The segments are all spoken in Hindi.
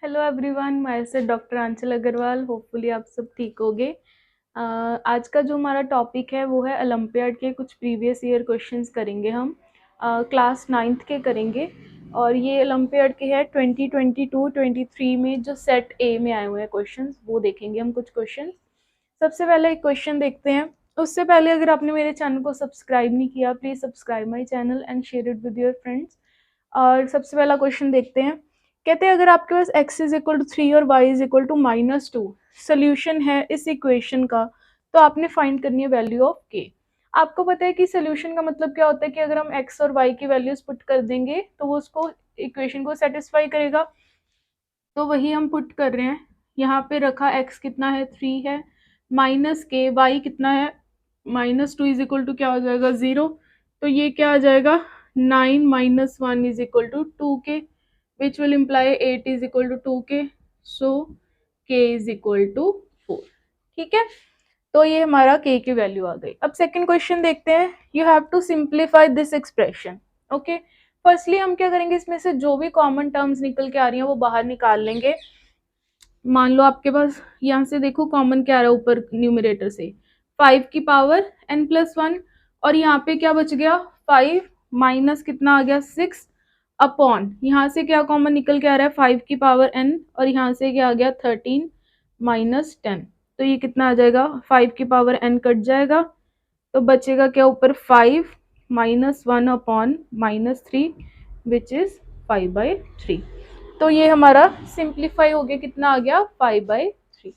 हेलो एवरीवन, मैं से डॉक्टर आंचल अग्रवाल। होपफुली आप सब ठीक होगे। आज का जो हमारा टॉपिक है वो है ओलंपियाड के कुछ प्रीवियस ईयर क्वेश्चंस करेंगे हम। क्लास नाइन्थ के करेंगे और ये ओलंपियाड के है 2022-23 में जो सेट ए में आए हुए हैं क्वेश्चंस, वो देखेंगे हम कुछ क्वेश्चंस। सबसे पहले एक क्वेश्चन देखते हैं। उससे पहले अगर आपने मेरे चैनल को सब्सक्राइब नहीं किया, please subscribe my channel and share it with your friends. और सबसे पहला क्वेश्चन देखते हैं। कहते हैं अगर आपके पास x इज इक्वल टू 3 और y is equal to -2 solution है इस इक्वेशन का, तो आपने फाइंड करनी है वैल्यू ऑफ k। आपको पता है कि सोल्यूशन का मतलब क्या होता है कि अगर हम x और y की वैल्यूज पुट कर देंगे तो वो उसको इक्वेशन को सेटिस्फाई करेगा। तो वही हम पुट कर रहे हैं। यहाँ पे रखा x कितना है 3 है, माइनस के y कितना है -2 इज इक्वल टू क्या हो जाएगा 0। तो ये क्या आ जाएगा 9 - 1 is equal to 2k, which will imply 8 is equal to 2k, so k is equal to 4। ठीक है, तो ये हमारा k की वैल्यू आ गई। अब सेकंड क्वेश्चन देखते हैं। You have to simplify this expression. Okay, firstly हम क्या करेंगे, इसमें से जो भी कॉमन टर्म्स निकल के आ रही हैं वो बाहर निकाल लेंगे। मान लो आपके पास यहाँ से देखो कॉमन क्या आ रहा है ऊपर न्यूमरेटर से 5 की पावर n+1, और यहाँ पे क्या बच गया 5 माइनस कितना आ गया 6 अपॉन, यहाँ से क्या कॉमन निकल के आ रहा है 5 की पावर n, और यहाँ से क्या आ गया 13 माइनस 10। तो ये कितना आ जाएगा 5 की पावर n कट जाएगा, तो बचेगा क्या ऊपर 5 -1 अपॉन -3 विच इज 5/3। तो ये हमारा सिंप्लीफाई हो गया, कितना आ गया 5/3।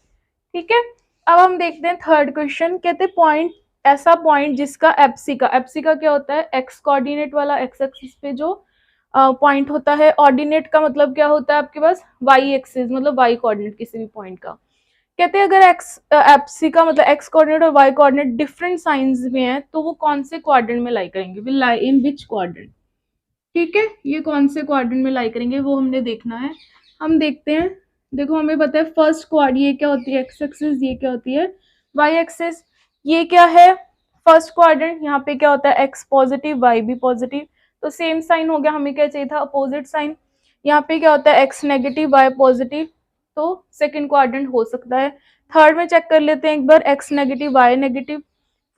ठीक है, अब हम देखते हैं थर्ड क्वेश्चन। कहते हैं पॉइंट, ऐसा पॉइंट जिसका एप्सिका क्या होता है एक्स कोऑर्डिनेट वाला, एक्स एक्सिस पे जो पॉइंट होता है। ऑर्डिनेट का मतलब क्या होता है आपके पास वाई एक्सिस, मतलब वाई कोऑर्डिनेट किसी भी पॉइंट का। कहते हैं अगर एक्स एप्सिका मतलब एक्स कोऑर्डिनेट और वाई कोऑर्डिनेट डिफरेंट साइंस में है तो वो कौन से क्वाड्रेंट में लाई करेंगे, will lie in which quadrant. ठीक है, ये कौन से क्वाड्रेंट में लाई करेंगे वो हमने देखना है। हम देखते हैं। देखो हमें पता है फर्स्ट क्वाड ये क्या होती है एक्स एक्सिस, ये क्या होती है वाई एक्सिस। ये क्या है फर्स्ट क्वाड्रेंट, यहाँ पे क्या होता है एक्स पॉजिटिव वाई भी पॉजिटिव, तो सेम साइन हो गया। हमें क्या चाहिए था अपोजिट साइन। यहाँ पे क्या होता है एक्स नेगेटिव वाई पॉजिटिव, तो सेकंड क्वाड्रेंट हो सकता है। थर्ड में चेक कर लेते हैं एक बार, X negative Y negative.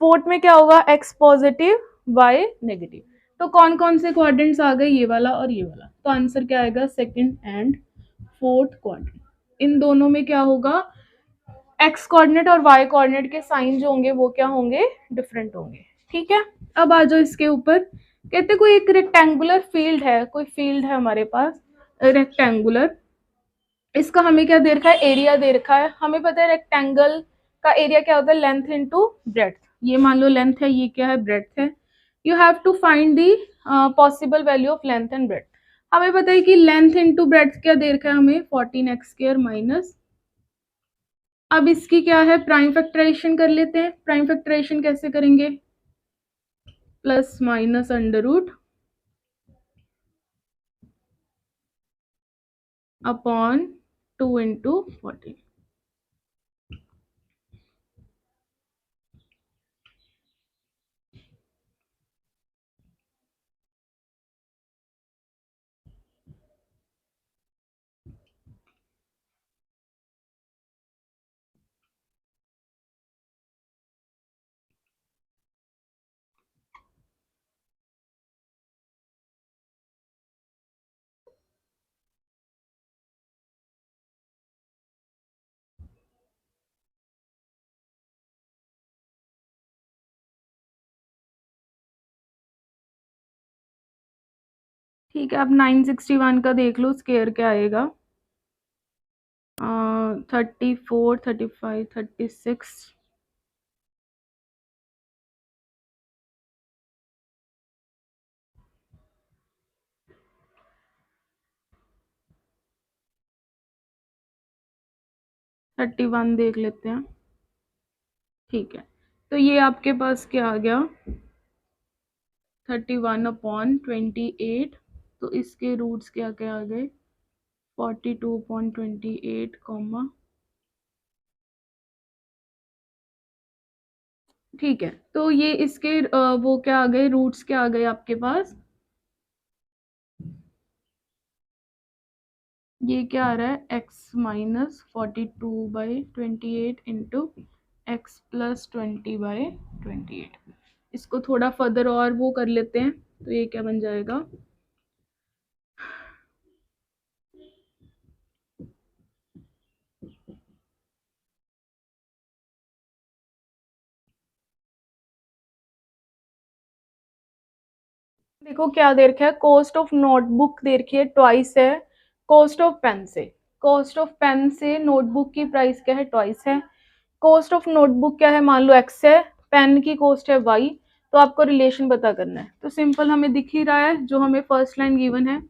Fourth में क्या होगा एक्स पॉजिटिव वाई नेगेटिव। तो कौन कौन से क्वाड्रेंट्स आ गए, ये वाला और ये वाला। तो आंसर क्या आएगा सेकंड एंड फोर्थ क्वाड्रेंट। इन दोनों में क्या होगा एक्स कोऑर्डिनेट और वाई कोऑर्डिनेट के साइन जो होंगे वो क्या होंगे डिफरेंट होंगे। ठीक है, अब आ जाओ इसके ऊपर। कहते कोई एक रेक्टेंगुलर फील्ड है, कोई फील्ड है हमारे पास रेक्टेंगुलर। इसका हमें क्या दे रखा है एरिया दे रखा है। हमें पता है रेक्टेंगल का एरिया क्या होता है लेंथ इनटू ब्रेड्थ। ये मान लो लेंथ है, ये क्या है ब्रेड्थ है। You have to find the possible value of length and breadth. हमें पता है कि लेंथ इनटू ब्रेड्थ क्या दे रखा है हमें 14x² माइनस। अब इसकी क्या है प्राइम फैक्टराइजेशन कर लेते हैं। प्राइम फैक्टराइजेशन कैसे करेंगे, plus minus under root upon 2 × 14। ठीक है, अब 961 का देख लो स्केयर क्या आएगा। 34 35 36 31 देख लेते हैं। ठीक है, तो ये आपके पास क्या आ गया 31/28। तो इसके रूट्स क्या क्या आ गए 42/28 कॉमा। ठीक है, तो ये इसके वो क्या आ गए रूट्स क्या आ गए आपके पास ये क्या आ रहा है, x minus 42/28 into x plus 20/28। इसको थोड़ा फर्दर और वो कर लेते हैं, तो ये क्या बन जाएगा, देखो क्या दे रखा है, कॉस्ट ऑफ नोटबुक दे रखी है ट्वाइस है कॉस्ट ऑफ पेन से। कॉस्ट ऑफ पेन से नोटबुक की प्राइस क्या है, ट्वाइस है। कॉस्ट ऑफ नोटबुक क्या है, मान लो एक्स है, पेन की कॉस्ट है वाई, तो आपको रिलेशन पता करना है। तो सिंपल हमें दिख ही रहा है जो हमें फर्स्ट लाइन गिवन है।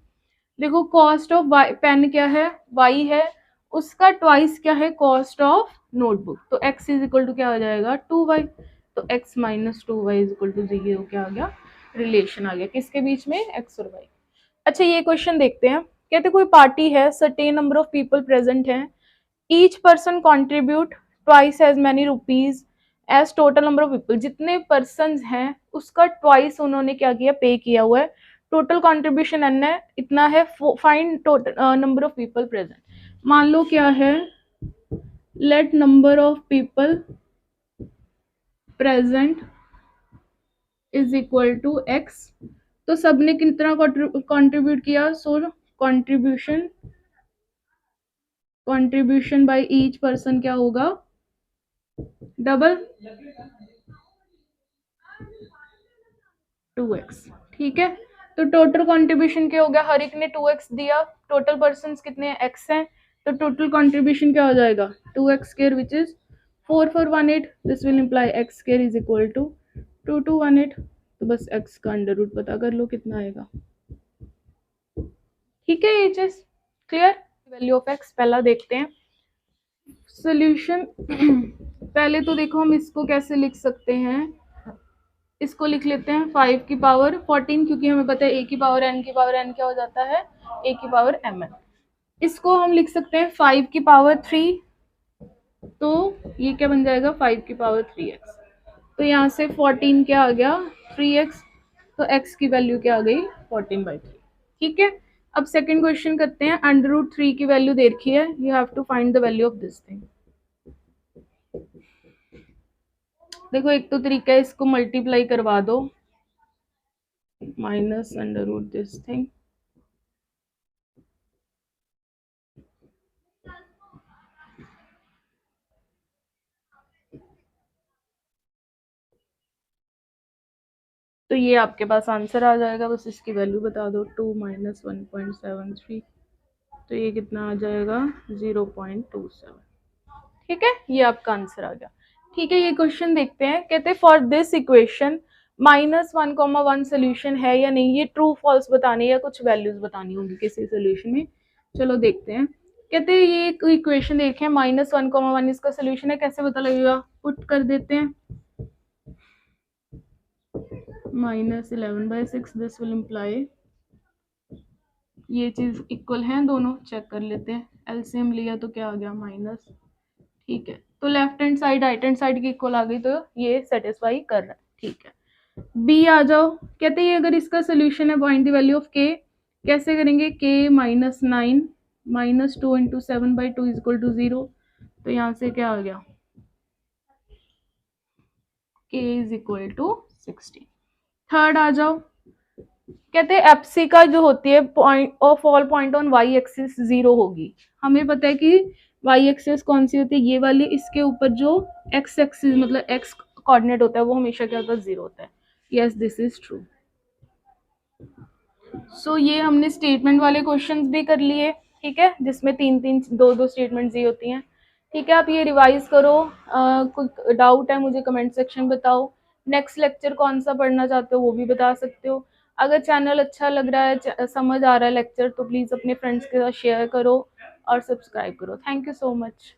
देखो कॉस्ट ऑफ वाई पेन क्या है, वाई है, उसका ट्वाइस क्या है, कॉस्ट ऑफ नोटबुक। तो x इज इक्वल टू क्या आ जाएगा, 2y। तो x minus 2y is equal to 0 क्या आ गया, रिलेशन आ गया किसके बीच में, x और y। अच्छा ये क्वेश्चन देखते हैं, कहते कोई पार्टी है, certain number of people present हैं, each person contribute twice as many rupees as total number of people. जितने पर्सन हैं उसका ट्वाइस उन्होंने क्या किया, पे किया हुआ है। टोटल कॉन्ट्रीब्यूशन एन है, इतना है। Find total number of people present. मान लो क्या है, let number of people present is equal to x. तो सबने कितना कॉन्ट्रीब्यूट किया, so contribution by each person क्या होगा, डबल 2x। ठीक है, तो टोटल कंट्रीब्यूशन क्या हो गया, हर एक ने 2x दिया, टोटल पर्सन कितने हैं, x हैं, तो टोटल कंट्रीब्यूशन क्या हो जाएगा, 2x square which is 4418। This will imply x square is equal to 2218। तो बस x का अंडर रूट पता कर लो कितना आएगा। ठीक है, ये चीज क्लियर। वैल्यू ऑफ x पहला देखते हैं सोल्यूशन। पहले तो देखो हम इसको कैसे लिख सकते हैं, इसको लिख लेते हैं 5 की पावर 14, क्योंकि हमें पता है a की पावर n की पावर n क्या हो जाता है, a की पावर mn। इसको हम लिख सकते हैं 5 की पावर 3, तो ये क्या बन जाएगा, 5 की पावर 3x। तो यहाँ से 14 क्या आ गया, 3x। तो x की वैल्यू क्या आ गई, 14/3। ठीक है, अब सेकंड क्वेश्चन करते हैं। अंडर रूट 3 की वैल्यू दे रखी है, you have to find the value of this thing. देखो एक तो तरीका है, इसको मल्टीप्लाई करवा दो, minus under root this thing. तो ये आपके पास आंसर आ जाएगा, बस इसकी वैल्यू बता दो, 2 माइनस 1.73। तो ये कितना आ जाएगा, 0.27। ठीक है, ये आपका आंसर आ गया। ठीक है, ये क्वेश्चन देखते हैं, कहते हैं फॉर दिस इक्वेशन -1,1 सोल्यूशन है या नहीं। ये ट्रू फॉल्स बताने या कुछ वैल्यूज बतानी होगी किसी सोल्यूशन में। चलो देखते हैं। कहते हैं ये इक्वेशन देखें, -1,1 इसका सोल्यूशन है, कैसे पता लगेगा, पुट कर देते हैं, -11/6। दिस विल इम्प्लाई, ये चीज इक्वल है दोनों, चेक कर लेते हैं। एलसीएम लिया तो क्या आ गया, माइनस। ठीक है, तो left hand side right hand side की इक्वल आ गई, तो ये सेटिस्फाई कर रहा है। ठीक है, बी आ जाओ। कहते हैं अगर इसका सोल्यूशन है, फाइंड द वैल्यू ऑफ के। कैसे करेंगे, के -9 -2 इंटू 7/2 इज इक्वल टू 0। तो यहाँ से क्या आ गया, k is equal to 16। Third आ जाओ, कहते हैं एफसी का जो होती है point of all point on y axis 0 होगी। हमें पता है कि वाई एक्सिस कौन सी होती है, ये वाली। इसके ऊपर जो एक्स एक्सिस मतलब एक्स कोऑर्डिनेट होता है वो हमेशा क्या होता है, 0 होता है। Yes this is true. So ये हमने स्टेटमेंट वाले क्वेश्चंस भी कर लिए। ठीक है, जिसमें 3-3 2-2 स्टेटमेंट्स ही होती हैं। ठीक है, आप ये रिवाइज करो। कोई डाउट है मुझे कमेंट सेक्शन बताओ। नेक्स्ट लेक्चर कौन सा पढ़ना चाहते हो वो भी बता सकते हो। अगर चैनल अच्छा लग रहा है, समझ आ रहा है लेक्चर, तो प्लीज़ अपने फ्रेंड्स के साथ शेयर करो और सब्सक्राइब करो। Thank you so much.